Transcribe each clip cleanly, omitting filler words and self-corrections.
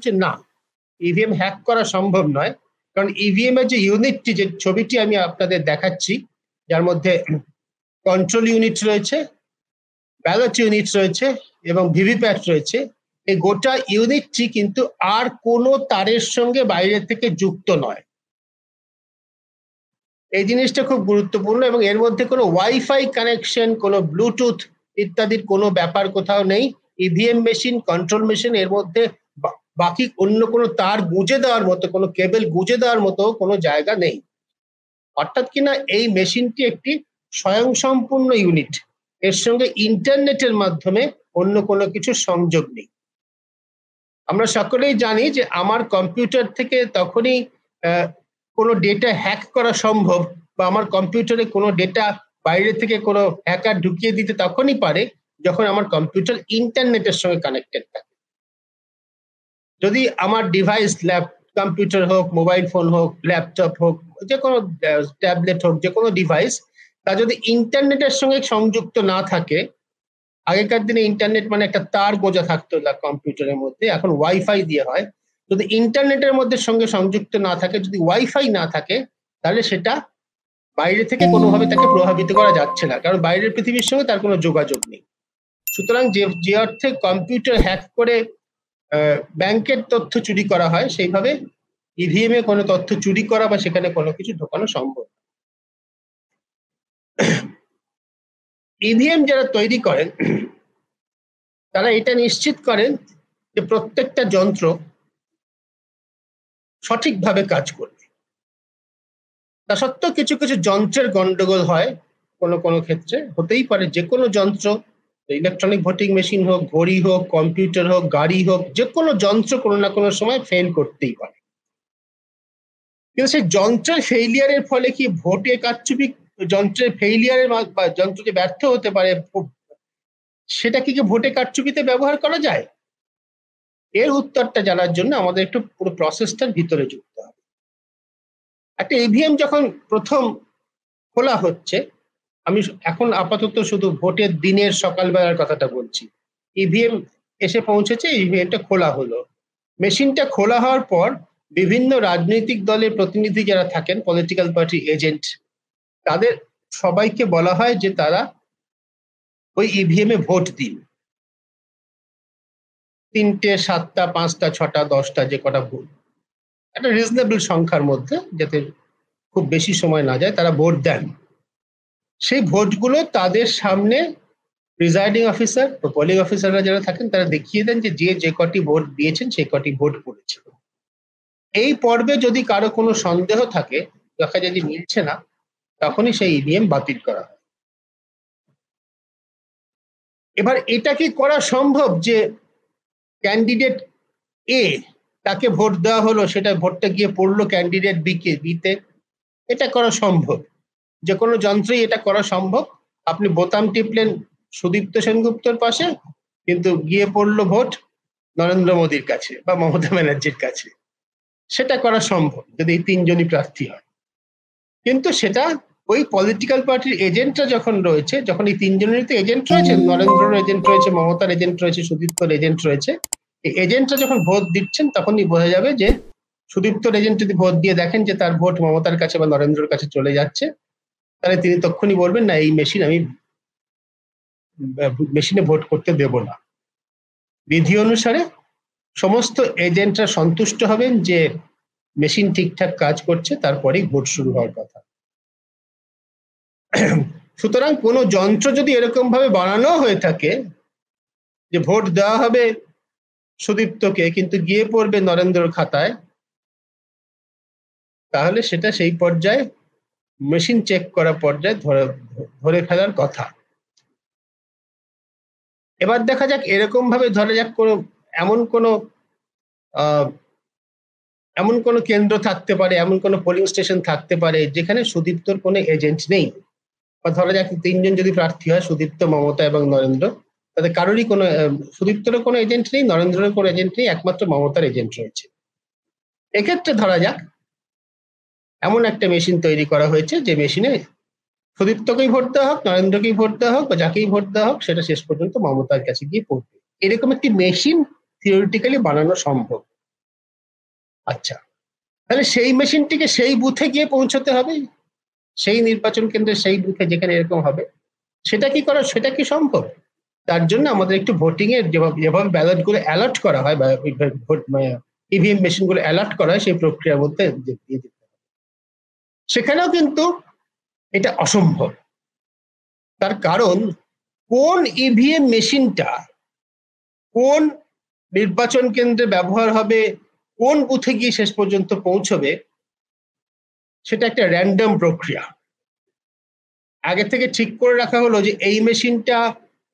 যে না, EVM hack করা সম্ভব নয়, কারণ ইভিএম এর যে ইউনিটটি, যে ছবিটি আমি আপনাদের দেখাচ্ছি, যার মধ্যে কন্ট্রোল ইউনিট রয়েছে, ব্যালট ইউনিট রয়েছে এবং ভিভিপ্যাট রয়েছে, এই গোটা ইউনিটটি কিন্তু আর কোনো তারের সঙ্গে বাইরে থেকে যুক্ত নয়। এই জিনিসটা খুব গুরুত্বপূর্ণ, এবং এর মধ্যে কোনো ওয়াইফাই কানেকশন, কোনো ব্লুটুথ ইত্যাদির কোনো ব্যাপার কোথাও নেই। ইভিএম মেশিন, কন্ট্রোল মেশিন, এর মধ্যে বাকি অন্য কোনো তার গুঁজে দেওয়ার মতো, কোনো কেবল গুঁজে দেওয়ার মতো কোনো জায়গা নেই। অর্থাৎ কিনা এই মেশিনটি একটি স্বয়ংসম্পূর্ণ ইউনিট, এর সঙ্গে ইন্টারনেটের মাধ্যমে অন্য কোনো কিছু সংযোগ নেই। আমরা সকলেই জানি যে আমার কম্পিউটার থেকে তখনই কোনো ডেটা হ্যাক করা সম্ভব, বা আমার কম্পিউটারে কোনো ডেটা বাইরে থেকে কোনো হ্যাকার ঢুকিয়ে দিতে তখনই পারে যখন আমার কম্পিউটার ইন্টারনেটের সঙ্গে কানেক্টেড থাকে। যদি আমার ডিভাইস, কম্পিউটার হোক, মোবাইল ফোন হোক, ল্যাপটপ হোক, যে কোনো ট্যাবলেট হোক, যে কোনো ডিভাইস, তা যদি ইন্টারনেটের সঙ্গে সংযুক্ত না থাকে, আগেকার দিনে ইন্টারনেট মানে একটা তার গোজা থাকতো কম্পিউটারের মধ্যে, এখন ওয়াইফাই দিয়ে হয়। যদি ইন্টারনেটের মধ্যে সঙ্গে সংযুক্ত না থাকে, যদি ওয়াইফাই না থাকে, তাহলে সেটা বাইরে থেকে কোনোভাবে তাকে প্রভাবিত করা যাচ্ছে না, কারণ বাইরের পৃথিবীর সঙ্গে তার কোনো যোগাযোগ নেই। সুতরাং যে অর্থে কম্পিউটার হ্যাক করে ব্যাংকের তথ্য চুরি করা হয়, সেইভাবে ইভিএম এ কোনো তথ্য চুরি করা বা সেখানে কোনো কিছু ঢোকানো সম্ভব। ইভিএম যারা তৈরি করেন তারা এটা নিশ্চিত করেন যে প্রত্যেকটা যন্ত্র সঠিকভাবে কাজ করবে। তা সত্ত্বেও কিছু কিছু যন্ত্রের গন্ডগোল হয়, কোনো কোনো ক্ষেত্রে হতেই পারে। যে কোনো যন্ত্র, ইলেকট্রনিক ভোটিং মেশিন হোক, ঘড়ি হোক, কম্পিউটার হোক, গাড়ি হোক, যে কোনো যন্ত্র কোনো না কোনো সময় ফেল করতেই পারে। কিন্তু সেই যন্ত্রের ফেইলিয়ারের ফলে কি ভোটে কারচুপি, যন্ত্রের ফেইলিয়ারের বা যন্ত্র যে ব্যর্থ হতে পারে, সেটা কি ভোটে কারচুপিতে ব্যবহার করা যায়? এর উত্তরটা জানার জন্য আমাদের একটু পুরো প্রসেসটার ভিতরে যুক্ত হবে। একটা ইভিএম যখন প্রথম খোলা হচ্ছে, আমি এখন আপাতত শুধু ভোটের দিনের সকালবেলার কথাটা বলছি। ইভিএম এসে পৌঁছেছে, ইভিএমটা খোলা হলো। মেশিনটা খোলা হওয়ার পর বিভিন্ন রাজনৈতিক দলের প্রতিনিধি যারা থাকেন, পলিটিক্যাল পার্টি এজেন্ট, তাদের সবাইকে বলা হয় যে তারা ওই ইভিএম এ ভোট দিন। 3টে, 7টা, 5টা, 6টা, 10টা, যে কটা ভোট, একটা রিজনেবল সংখ্যার মধ্যে, যাতে খুব বেশি সময় না যায়, তারা ভোট দেন। সেই ভোটগুলো তাদের সামনে প্রিজাইডিং অফিসার, পোলিং অফিসাররা যারা থাকেন, তারা দেখিয়ে দেন যে যে কটি ভোট দিয়েছেন সেই কটি ভোট পড়েছে। এই পর্বে যদি কারো কোনো সন্দেহ থাকে, দেখা যায় যে মিলছে না, তখনই সেই ইভিএম বাতিল করা হয়। এবার এটা কি করা সম্ভব যে ক্যান্ডিডেট এ, তাকে ভোট দেওয়া হলো, সেটা ভোটটা গিয়ে পড়লো ক্যান্ডিডেট বিতে? এটা করা সম্ভব, যে কোনো যন্ত্রেই এটা করা সম্ভব। আপনি বোতাম টিপলেন সুদীপ্ত সেনগুপ্তর পাশে, কিন্তু গিয়ে পড়লো ভোট নরেন্দ্র মোদীর কাছে বা মমতা ব্যানার্জির কাছে। সেটা করা সম্ভব যদি এই 3জনই প্রার্থী হয়। কিন্তু সেটা ওই পলিটিক্যাল পার্টির এজেন্টরা যখন রয়েছে, যখন এই 3জনেরই তো এজেন্ট রয়েছে, নরেন্দ্রর এজেন্ট রয়েছে, মমতার এজেন্ট রয়েছে, সুদীপ্তর এজেন্ট রয়েছে, এই এজেন্টরা যখন ভোট দিচ্ছেন, তখনই বোঝা যাবে যে সুদীপ্তর এজেন্ট যদি ভোট দিয়ে দেখেন যে তার ভোট মমতার কাছে বা নরেন্দ্রর কাছে চলে যাচ্ছে, তাহলে তিনি তখনই বলবেন, না, এই মেশিন আমি মেশিনে ভোট করতে দেব না। বিধি অনুসারে সমস্ত এজেন্টরা সন্তুষ্ট হবেন যে মেশিন ঠিকঠাক কাজ করছে, তারপরেই ভোট শুরু হওয়ার কথা। সুতরাং কোনো যন্ত্র যদি এরকম ভাবে বানানো হয়ে থাকে যে ভোট দেওয়া হবে সুদীপ্তকে, কিন্তু গিয়ে পড়বে নরেন্দ্রর খাতায়, তাহলে সেটা সেই পর্যায়ে মেশিন চেক করা পর্যায়ে ধরে ফেলার কথা। এবার দেখা যাক, এরকম ভাবে ধরা যাক কোনো এমন কোনো কেন্দ্র থাকতে পারে, এমন কোনো পোলিং স্টেশন থাকতে পারে যেখানে সুদীপ্তর কোনো এজেন্ট নেই। বা ধরা যাক 3জন যদি প্রার্থী হয়, সুদীপ্ত, মমতা এবং নরেন্দ্র, তাদের কারোরই কোনো, সুদীপ্তরও কোনো এজেন্ট নেই, নরেন্দ্রের কোনো এজেন্ট নেই, একমাত্র মমতার এজেন্ট রয়েছে। এক্ষেত্রে ধরা যাক এমন একটা মেশিন তৈরি করা হয়েছে, যে মেশিনে সুদীপ্তকেই ভোট দেওয়া হোক, নরেন্দ্রকেই ভোট দেওয়া হোক, বা যাকেই ভোট দেওয়া হোক, সেটা শেষ পর্যন্ত মমতার কাছে গিয়ে পড়বে। এরকম একটি মেশিন থিওরিটিক্যালি বানানো সম্ভব। আচ্ছা, তাহলে সেই মেশিনটিকে সেই বুথে গিয়ে পৌঁছতে হবে, সেই নির্বাচন কেন্দ্রে সেই বুথে যেখানে এরকম হবে, সেটা কি সম্ভব? তার জন্য আমাদের একটু ভোটিং এর যেভাবে ব্যালট গুলো অ্যালার্ট করা হয় বা ইভিএম মেশিন গুলো অ্যালার্ট করা হয় সেই প্রক্রিয়ার মধ্যে দিয়ে যেতে হবে। সেখানেও কিন্তু এটা অসম্ভব। তার কারণ কোন ইভিএম মেশিনটা কোন নির্বাচন কেন্দ্রে ব্যবহার হবে, কোন বুথে গিয়ে শেষ পর্যন্ত পৌঁছবে, সেটা একটা র্যান্ডম প্রক্রিয়া। আগে থেকে ঠিক করে রাখা হলো যে এই মেশিনটা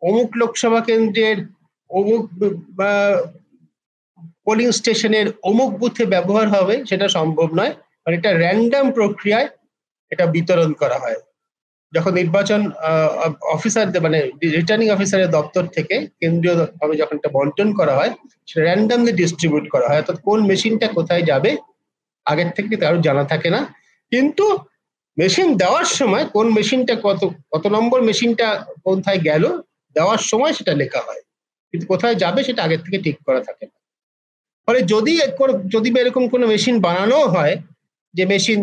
অমুক লোকসভা কেন্দ্রের অমুক পোলিং স্টেশনের অমুক বুথে ব্যবহার হবে, সেটা সম্ভব নয়। মানে এটা র্যান্ডম প্রক্রিয়ায় এটা বিতরণ করা হয়। যখন নির্বাচন অফিসারদের মানে রিটার্নিং অফিসারের দপ্তর থেকে কেন্দ্রীয় ভাবে যখন এটা বন্টন করা হয়, সেটা র্যান্ডমলি ডিস্ট্রিবিউট করা হয়। অর্থাৎ কোন মেশিনটা কোথায় যাবে আগের থেকে কারো জানা থাকে না, কিন্তু মেশিন দেওয়ার সময় কোন মেশিনটা কত নম্বর মেশিনটা কোথায় গেল দেওয়ার সময় সেটা লেখা হয়, কিন্তু কোথায় যাবে সেটা আগের থেকে ঠিক করা থাকে না। ফলে যদি এরকম কোনো মেশিন বানানো হয় যে মেশিন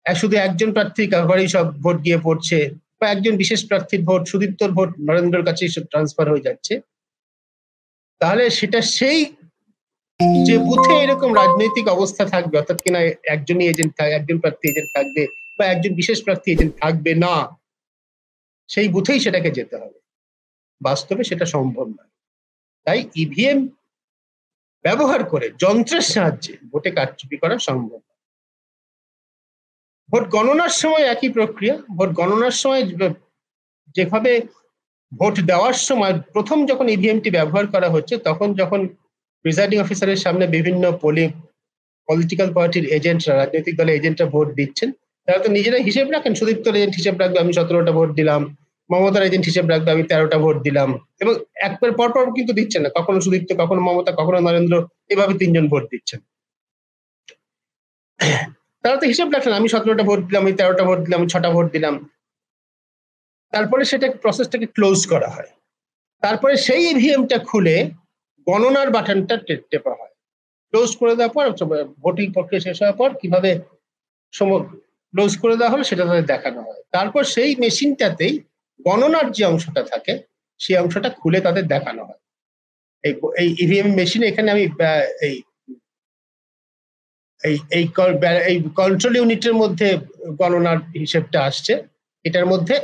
শুধু একজন প্রার্থীর ঘরেই সব ভোট গিয়ে পড়ছে, বা একজন বিশেষ প্রার্থীর ভোট, সুদীপ্তর ভোট নরেন্দ্রের কাছে ট্রান্সফার হয়ে যাচ্ছে, তাহলে সেটা সেই যে বুথে এরকম রাজনৈতিক অবস্থা থাকবে, অর্থাৎ কিনা একজনই এজেন্ট থাকবে, একজন প্রার্থী এজেন্ট থাকবে বা একজন বিশেষ প্রার্থী এজেন্ট থাকবে না, সেই বুথেই সেটাকে যেতে হবে। বাস্তবে সেটা সম্ভব নয়। তাই ইভিএম ব্যবহার করে যন্ত্রের সাহায্যে ভোটে কারচুপি করা সম্ভব। ভোট গণনার সময় একই প্রক্রিয়া। ভোট গণনার সময় যেভাবে ভোট দেওয়ার সময় প্রথম যখন ইভিএমটি ব্যবহার করা হচ্ছে, তখন যখন প্রিসাইডিং অফিসারের সামনে বিভিন্ন পলিটিক্যাল পার্টির এজেন্টরা, রাজনৈতিক দলের এজেন্টরা ভোট দিচ্ছেন, তারা তো নিজেরাই হিসেব রাখেন। সুদীপ্তর এজেন্ট হিসেব রাখবে আমি 17টা ভোট দিলাম, মমতার এজেন্ট হিসেব রাখবে আমি 13টা ভোট দিলাম, এবং একবার পরপর কিন্তু দিচ্ছেন না, কখনো সুদীপ্ত, কখনো মমতা, কখনো নরেন্দ্র, এভাবে 3জন ভোট দিচ্ছেন। তারা তো হিসেব রাখেন আমি 17টা ভোট দিলাম, আমি 13টা ভোট দিলাম, আমি 6টা ভোট দিলাম। তারপরে সেটা প্রসেসটাকে ক্লোজ করা হয়। তারপরে সেই ইভিএমটা খুলে গণনার বাটনটা টেপা হয়। ক্লোজ করে দেওয়ার পর ভোটিং প্রক্রিয়া শেষ হওয়ার পর কিভাবে ক্লোজ করে দেওয়া হলো সেটা তাদের দেখানো হয়। তারপর সেই মেশিনটাতেই গণনার যে অংশটা থাকে সেই অংশটা খুলে তাদের দেখানো হয়। এই ইভিএম মেশিনে এখানে আমি এই এই কন্ট্রোল ইউনিটের মধ্যে গণনার হিসেবটা আসছে, এটার মধ্যে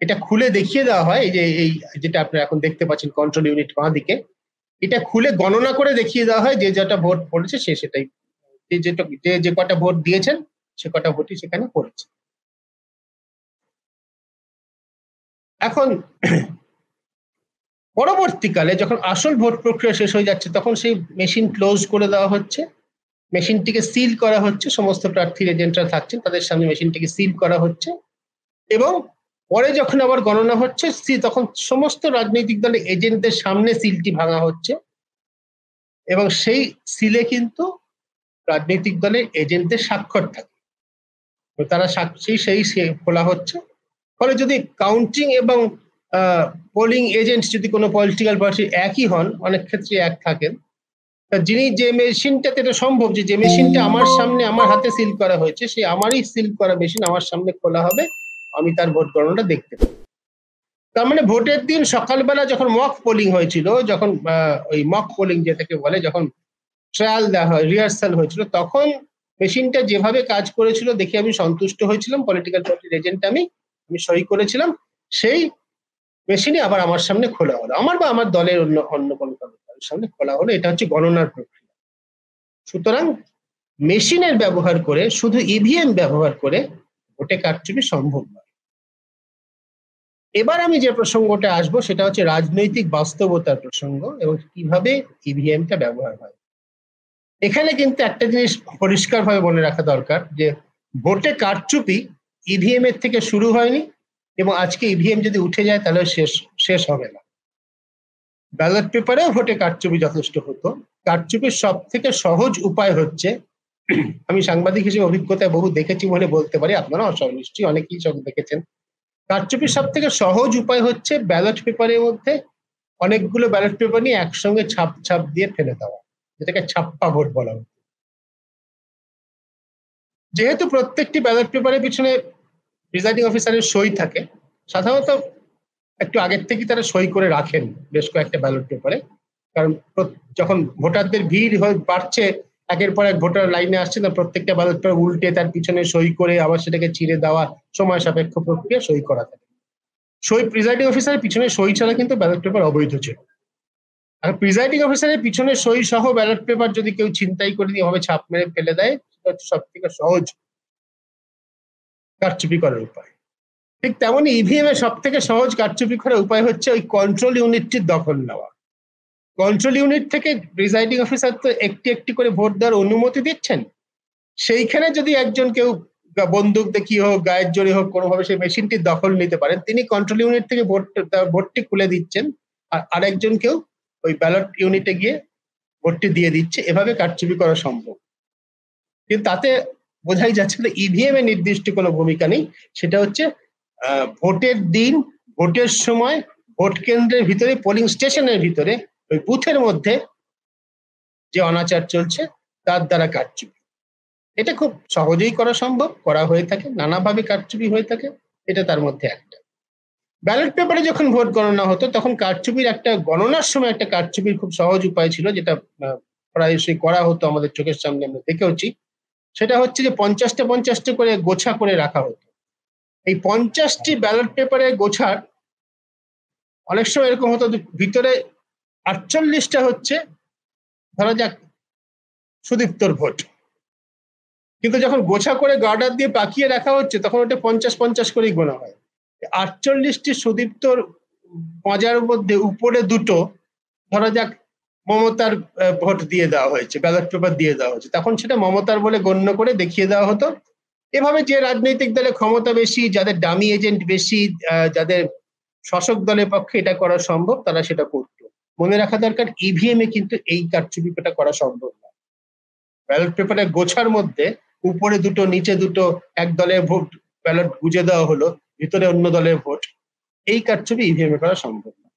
এটা খুলে দেখিয়ে দেওয়া হয়। এই যেটা আপনারা এখন দেখতে পাচ্ছেন কন্ট্রোল ইউনিট বাঁ দিকে, এটা খুলে গণনা করে দেখিয়ে দেওয়া হয় যে যেটা ভোট পড়েছে সে সেটাই, যে কটা ভোট দিয়েছেন সে কটা ভোটই সেখানে পড়েছে। এখন পরবর্তীকালে যখন আসল ভোট প্রক্রিয়া শেষ হয়ে যাচ্ছে, তখন সেই মেশিন ক্লোজ করে দেওয়া হচ্ছে, মেশিনটিকে সিল করা হচ্ছে, সমস্ত প্রার্থীর এজেন্টরা থাকছেন তাদের সামনে মেশিনটিকে সিল করা হচ্ছে, এবং পরে যখন আবার গণনা হচ্ছে তখন সমস্ত রাজনৈতিক দলের এজেন্টদের সামনে সিলটি ভাঙা হচ্ছে, এবং সেই সিলে কিন্তু রাজনৈতিক দলের এজেন্টদের স্বাক্ষর থাকে, তারা সেই খোলা হচ্ছে। ফলে যদি কাউন্টিং এবং পোলিং এজেন্ট যদি কোনো পলিটিক্যাল পার্টি একই হন, অনেক ক্ষেত্রে এক থাকেন, যিনি যে মেশিনটাতে এটা সম্ভব যে মেশিনটা আমার সামনে আমার হাতে সিল করা হয়েছে, সেই আমারই সিল করা মেশিন আমার সামনে খোলা হবে, আমি তার ভোট গণনাটা দেখতে পাবো। তার মানে ভোটের দিন সকালবেলা যখন মক পোলিং হয়েছিল, যখন ওই মক পোলিং যেটাকে বলে, যখন ট্রায়াল দেওয়া হয়, রিহার্সাল হয়েছিল, তখন মেশিনটা যেভাবে কাজ করেছিল দেখে আমি সন্তুষ্ট হয়েছিলাম। পলিটিক্যাল পার্টির এজেন্ট আমি সই করেছিলাম, সেই মেশিনই আবার আমার সামনে খোলা হলো, আমার বা আমার দলের অন্য কোনো কারোর সামনে খোলা হলো। এটা হচ্ছে গণনার প্রক্রিয়া। সুতরাং মেশিনের ব্যবহার করে, শুধু ইভিএম ব্যবহার করে ভোটে কারচুপি সম্ভব নয়। এবার আমি যে প্রসঙ্গটা আসবো সেটা হচ্ছে রাজনৈতিক বাস্তবতার প্রসঙ্গ এবং কিভাবে ইভিএমটা ব্যবহার হয়। এখানে কিন্তু একটা জিনিস পরিষ্কারভাবে মনে রাখা দরকার যে ভোটে কারচুপি ইভিএম এর থেকে শুরু হয়নি, এবং আজকে ইভিএম যদি উঠে যায় তাহলে শেষ হবে না। ব্যালট পেপারেও ভোটে কারচুপি যথেষ্ট হতো। কারচুপির সব থেকে সহজ উপায় হচ্ছে, আমি সাংবাদিক হিসেবে অভিজ্ঞতায় বহু দেখেছি বলে বলতে পারি, আপনারা নিশ্চয়ই অনেকেই সব দেখেছেন। কারচুপির সব থেকে সহজ উপায় হচ্ছে ব্যালট পেপারের মধ্যে অনেকগুলো ব্যালট পেপার নিয়ে একসঙ্গে ছাপ দিয়ে ফেলে দেওয়া, যেটাকে ছাপ্পা ভোট বলা হয়। যেহেতু প্রত্যেকটি ব্যালট পেপারের পিছনে প্রিজাইডিং অফিসারের সই থাকে, সাধারণত একটু আগের থেকেই তারা সই করে রাখেন বেশ কয়েকটা ব্যালট পেপারে, কারণ যখন ভোটারদের ভিড় বাড়ছে, একের পর এক ভোটার লাইনে আসছে না, প্রত্যেকটা ব্যালট পেপার উল্টে তার পিছনে সই করে আবার সেটাকে চিরে দেওয়া সময় সাপেক্ষ প্রক্রিয়া, সই করা থাকে। সই প্রিজাইডিং অফিসারের পিছনে সই ছাড়া কিন্তু ব্যালট পেপার অবৈধ ছিল। আর প্রিজাইডিং অফিসারের পিছনে সই সহ ব্যালট পেপার যদি কেউ ছিনতাই করে দিয়ে ভাবে ছাপ মেরে ফেলে দেয়, সেটা হচ্ছে সব থেকে সহজ কারচুপি করার উপায়। ঠিক তেমনই ইভিএম এর সব থেকে সহজ কারচুপি করার উপায় হচ্ছে ওই কন্ট্রোল ইউনিটটির দখল নেওয়া। কন্ট্রোল ইউনিট থেকে প্রিজাইডিং অফিসার তো একটি একটি করে ভোট দেওয়ার অনুমতি দিচ্ছেন, সেইখানে যদি একজন কেউ বন্দুক দেখিয়ে হোক, গায়ের জোরে হোক, কোনোভাবে সেই মেশিনটির দখল নিতে পারেন, তিনি কন্ট্রোল ইউনিট থেকে ভোটটি খুলে দিচ্ছেন, আর আরেকজন কেউ ওই ব্যালট ইউনিটে গিয়ে ভোটটি দিয়ে দিচ্ছে। এভাবে কারচুপি করা সম্ভব। কিন্তু তাতে বোঝাই যাচ্ছে যে ইভিএম এর নির্দিষ্ট কোনো ভূমিকা নেই। সেটা হচ্ছে ভোটের দিন, ভোটের সময়, ভোট কেন্দ্রের ভিতরে, পোলিং স্টেশনের ভিতরে, ওই বুথের মধ্যে যে অনাচার চলছে তার দ্বারা কারচুপি। এটা খুব সহজেই করা সম্ভব, করা হয়ে থাকে, নানাভাবে কারচুপি হয়ে থাকে, এটা তার মধ্যে একটা। ব্যালট পেপারে যখন ভোট গণনা হতো তখন কারচুপির একটা, গণনার সময় একটা কারচুপির খুব সহজ উপায় ছিল, যেটা প্রায়শই করা হতো আমাদের চোখের সামনে, আমরা দেখেওছি। সেটা হচ্ছে যে 50টা করে গোছা করে রাখা হতো। এই 50টি ব্যালট পেপারে গোছার অনেক সময় এরকম হতো, ভিতরে 48টা হচ্ছে ধরা যাক সুদীপ্তর ভোট, কিন্তু যখন গোছা করে গার্ডার দিয়ে পাকিয়ে রাখা হচ্ছে তখন ওটা 50-50 করেই গোনা হয়। 48টি সুদীপ্তর পাঁজার মধ্যে উপরে দুটো ধরা যাক মমতার ভোট দিয়ে দেওয়া হয়েছে, ব্যালট পেপার দিয়ে দেওয়া হয়েছে, তখন সেটা মমতার বলে গণ্য করে দেখিয়ে দেওয়া হতো। এভাবে যে রাজনৈতিক দলের ক্ষমতা বেশি, যাদের ডামি এজেন্ট বেশি, যাদের শাসক দলের পক্ষে এটা করা সম্ভব, তারা সেটা করতো। মনে রাখা দরকার, ইভিএম এ কিন্তু এই কারচুপিটা করা সম্ভব না। ব্যালট পেপারের গোছার মধ্যে উপরে দুটো, নিচে দুটো, এক দলের ভোট ব্যালট গুজে দেওয়া হলো, ভিতরে অন্য দলের ভোট, এই কারচুপি ইভিএম এ করা সম্ভব না।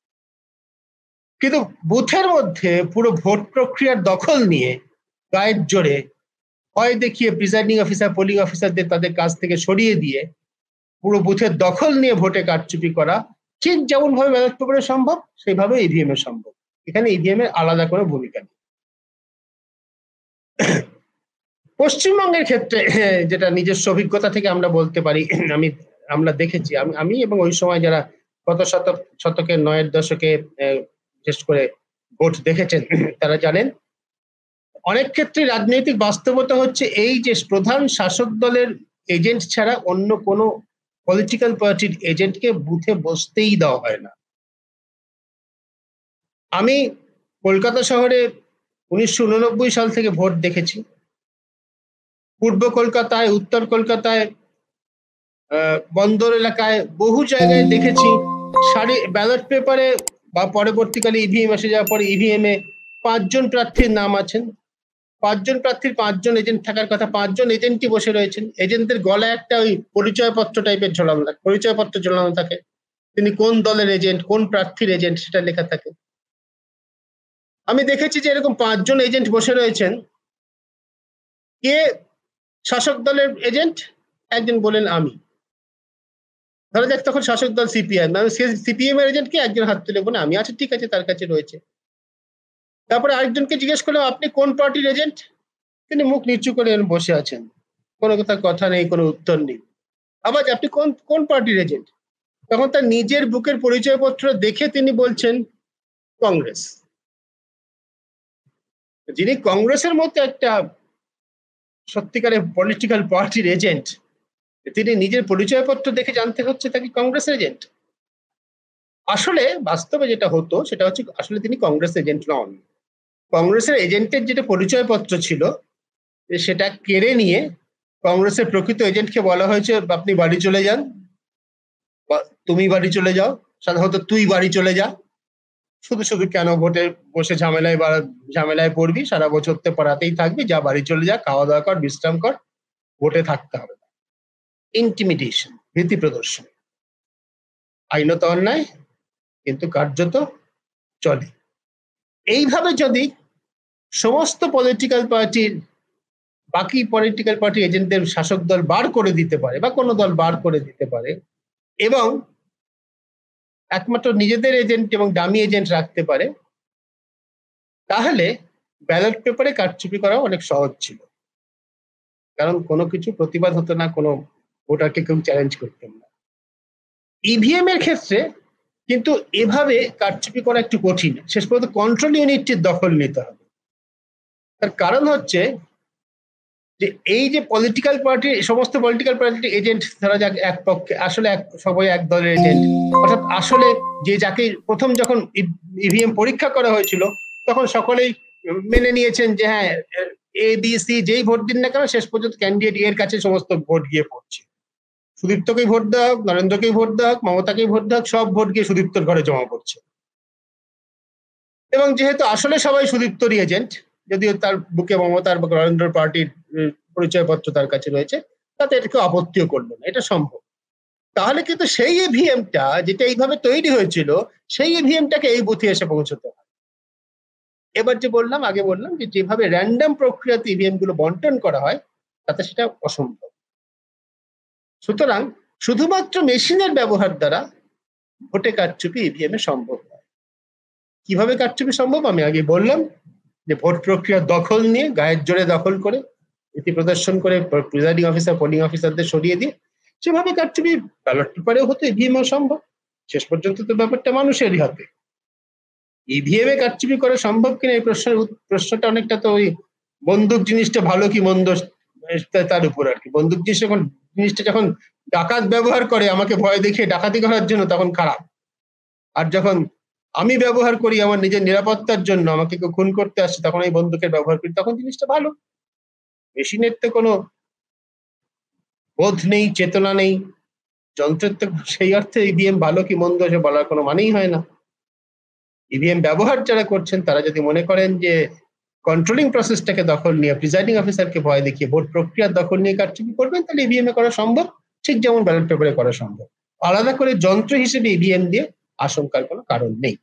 কিন্তু বুথের মধ্যে পুরো ভোট প্রক্রিয়ার দখল নিয়ে গায়ের জোরে ভয় দেখিয়ে প্রিজাইডিং অফিসার, পোলিং অফিসারদের তাদের কাছ থেকে সরিয়ে দিয়ে পুরো বুথের দখল নিয়ে ভোটে কারচুপি করা, ঠিক যেমন ভাবে ব্যালট পেপারে সম্ভব, সেইভাবে ইভিএম এ সম্ভব। এখানে ইভিএম এর আলাদা কোনো ভূমিকা নেই। পশ্চিমবঙ্গের ক্ষেত্রে যেটা নিজস্ব অভিজ্ঞতা থেকে আমরা বলতে পারি, আমরা দেখেছি, আমি এবং ওই সময় যারা গত শতকের 9-এর দশকে বিশেষ করে ভোট দেখেছেন তারা জানেন, অনেক ক্ষেত্রে রাজনৈতিক বাস্তবতা হচ্ছে এই যে প্রধান শাসক দলের এজেন্ট ছাড়া অন্য কোনো পলিটিক্যাল পার্টির এজেন্টকে বুথে বসতেই দেওয়া হয় না। আমি কলকাতা শহরে 1989 সাল থেকে ভোট দেখেছি। পূর্ব কলকাতায়, উত্তর কলকাতায়, বন্দর এলাকায়, বহু জায়গায় দেখেছি ব্যালট পেপারে বা পরবর্তীকালে ইভিএম এসে যাওয়ার পরে ইভিএম এ 5 জন প্রার্থীর নাম আছেন। 5 জন প্রার্থীর 5 জন এজেন্ট থাকার কথা, 5 জন এজেন্টই বসে রয়েছেন। এজেন্টদের গলায় একটা ওই পরিচয়পত্র টাইপের ঝোলানো থাকে, পরিচয়পত্র ঝোলানো থাকে, তিনি কোন দলের এজেন্ট, কোন প্রার্থীর এজেন্ট, সেটা লেখা থাকে। আমি দেখেছি যে এরকম 5 জন এজেন্ট বসে রয়েছেন। কে শাসক দলের এজেন্ট? একজন বলেন আমি। ধরা যাক তখন শাসক দল সিপিআইএম, সিপিএম এর এজেন্ট কে? একজন হাত তুলে বলে আমি। আচ্ছা ঠিক আছে, তার কাছে রয়েছে। তারপরে আরেকজনকে জিজ্ঞেস করলাম আপনি কোন পার্টির এজেন্ট? তিনি মুখ নিচু করে বসে আছেন, কোনো কথা নেই, কোনো উত্তর নেই। আবার আপনি কোন পার্টির এজেন্ট? তখন তার নিজের বুকের পরিচয়পত্র দেখে তিনি বলছেন কংগ্রেস। যিনি কংগ্রেসের মতো একটা সত্যিকারের পলিটিক্যাল পার্টির এজেন্ট, তিনি নিজের পরিচয়পত্র দেখে জানতে হচ্ছে তাকে কংগ্রেসের এজেন্ট। আসলে বাস্তবে যেটা হতো সেটা হচ্ছে আসলে তিনি কংগ্রেস এজেন্ট নন। কংগ্রেসের এজেন্টের যেটা পরিচয়পত্র ছিল সেটা কেড়ে নিয়ে কংগ্রেসের প্রকৃত এজেন্টকে বলা হয়েছে আপনি বাড়ি চলে যান, তুমি বাড়ি চলে যাও, সাধারণত তুই বাড়ি চলে যা, শুধু শুধু কেন ভোটে বসে ঝামেলায় পড়বি, সারা বছর তো পড়াতেই থাকবি, যা বাড়ি চলে যা, খাওয়া দাওয়া কর, বিশ্রাম কর, ভোটে থাকতে হবে। ইন্টিমিডেশন, ভীতি প্রদর্শন, আইনত অন্যায়, কিন্তু কার্যত চলে। এইভাবে যদি সমস্ত পলিটিক্যাল পার্টির বাকি পলিটিক্যাল পার্টি এজেন্টদের শাসক দল বার করে দিতে পারে বা কোনো দল বার করে দিতে পারে এবং একমাত্র নিজেদের এজেন্ট এবং ডামি এজেন্ট রাখতে পারে, তাহলে ব্যালট পেপারে কারচুপি করা অনেক সহজ ছিল, কারণ কোনো কিছু প্রতিবাদ হতো না, কোনো ভোটারকে কেউ চ্যালেঞ্জ করতেন না। ইভিএম এর ক্ষেত্রে কিন্তু এভাবে কারচুপি করা একটু কঠিন, শেষ পর্যন্ত কন্ট্রোল ইউনিটটির দখল নিতে হবে। তার কারণ হচ্ছে যে এই যে পলিটিক্যাল পার্টি, সমস্ত পলিটিক্যাল পার্টি এজেন্ট ধরা যাক এক পক্ষে, আসলে সবাই এক দলের এজেন্ট, অর্থাৎ আসলে যে যাকে প্রথম যখন ইভিএম পরীক্ষা করা হয়েছিল তখন সকলেই মেনে নিয়েছেন যে হ্যাঁ এ বি সি যেই ভোট দিন না কেন শেষ পর্যন্ত ক্যান্ডিডেট এর কাছে সমস্ত ভোট গিয়ে পড়ছে। সুদীপ্তকেই ভোট দেওয়া হোক, নরেন্দ্রকেই ভোট দেওয়া হোক, মমতাকেই ভোট দেওয়া হোক, সব ভোট গিয়ে সুদীপ্তর ঘরে জমা পড়ছে। এবং যেহেতু আসলে সবাই সুদীপ্তরই এজেন্ট, যদিও তার বুকে মমতার বা নরেন্দ্র পার্টির পরিচয়পত্র তার কাছে রয়েছে, তাতে এটাকে আপত্তিও করলো না, এটা সম্ভব। তাহলে কিন্তু সেই ইভিএমটা যেটা এইভাবে তৈরি হয়েছিল, সেই ইভিএমটাকে এই বুথে এসে পৌঁছতে হয়। এবার যে বললাম, আগে বললাম যে যেভাবে র্যান্ডম প্রক্রিয়াতে ইভিএম গুলো বন্টন করা হয় তাতে সেটা অসম্ভব। সুতরাং শুধুমাত্র মেশিনের ব্যবহার দ্বারা ভোটে কারচুপি ইভিএম এ সম্ভব নয়। কিভাবে কারচুপি সম্ভব আমি আগে বললাম, যে ভোট প্রক্রিয়ার দখল নিয়ে গায়ের জোরে দখল করে ইতি প্রদর্শন করে প্রিজাইডিং অফিসার পোলিং অফিসারদের সরিয়ে দিয়ে সেভাবে কারচুপি ব্যালট পেপারেও হতো, ইভিএম সম্ভব। শেষ পর্যন্ত তো ব্যাপারটা মানুষেরই হাতে। ইভিএম এ কারচুপি করা সম্ভব কিনা এই প্রশ্নটা অনেকটা তো ওই বন্দুক জিনিসটা ভালো কি মন্দ তার উপর আর কি। বন্দুক জিনিসটা যখন ডাকাত ব্যবহার করে আমাকে ভয় দেখিয়ে ডাকাতি করার জন্য তখন খারাপ, আর যখন আমি ব্যবহার করি আমার নিজের নিরাপত্তার জন্য, আমাকে কেউ খুন করতে আসছে তখন এই বন্দুকের ব্যবহার করি, তখন জিনিসটা ভালো। মেশিনের তো কোনো বোধ নেই, চেতনা নেই, যন্ত্রের তো সেই অর্থে ইভিএম ভালো কি মন্দ সে বলার কোনো মানেই হয় না। ইভিএম ব্যবহার যারা করছেন তারা যদি মনে করেন যে কন্ট্রোলিং প্রসেসটাকে দখল নিয়ে প্রিজাইডিং অফিসারকে ভয় দেখিয়ে ভোট প্রক্রিয়ার দখল নিয়ে কারচুপি করবেন, তাহলে ইভিএম এ করা সম্ভব, ঠিক যেমন ব্যালট পেপারে করা সম্ভব। আলাদা করে যন্ত্র হিসেবে ইভিএম দিয়ে আশঙ্কার কোনো কারণ নেই।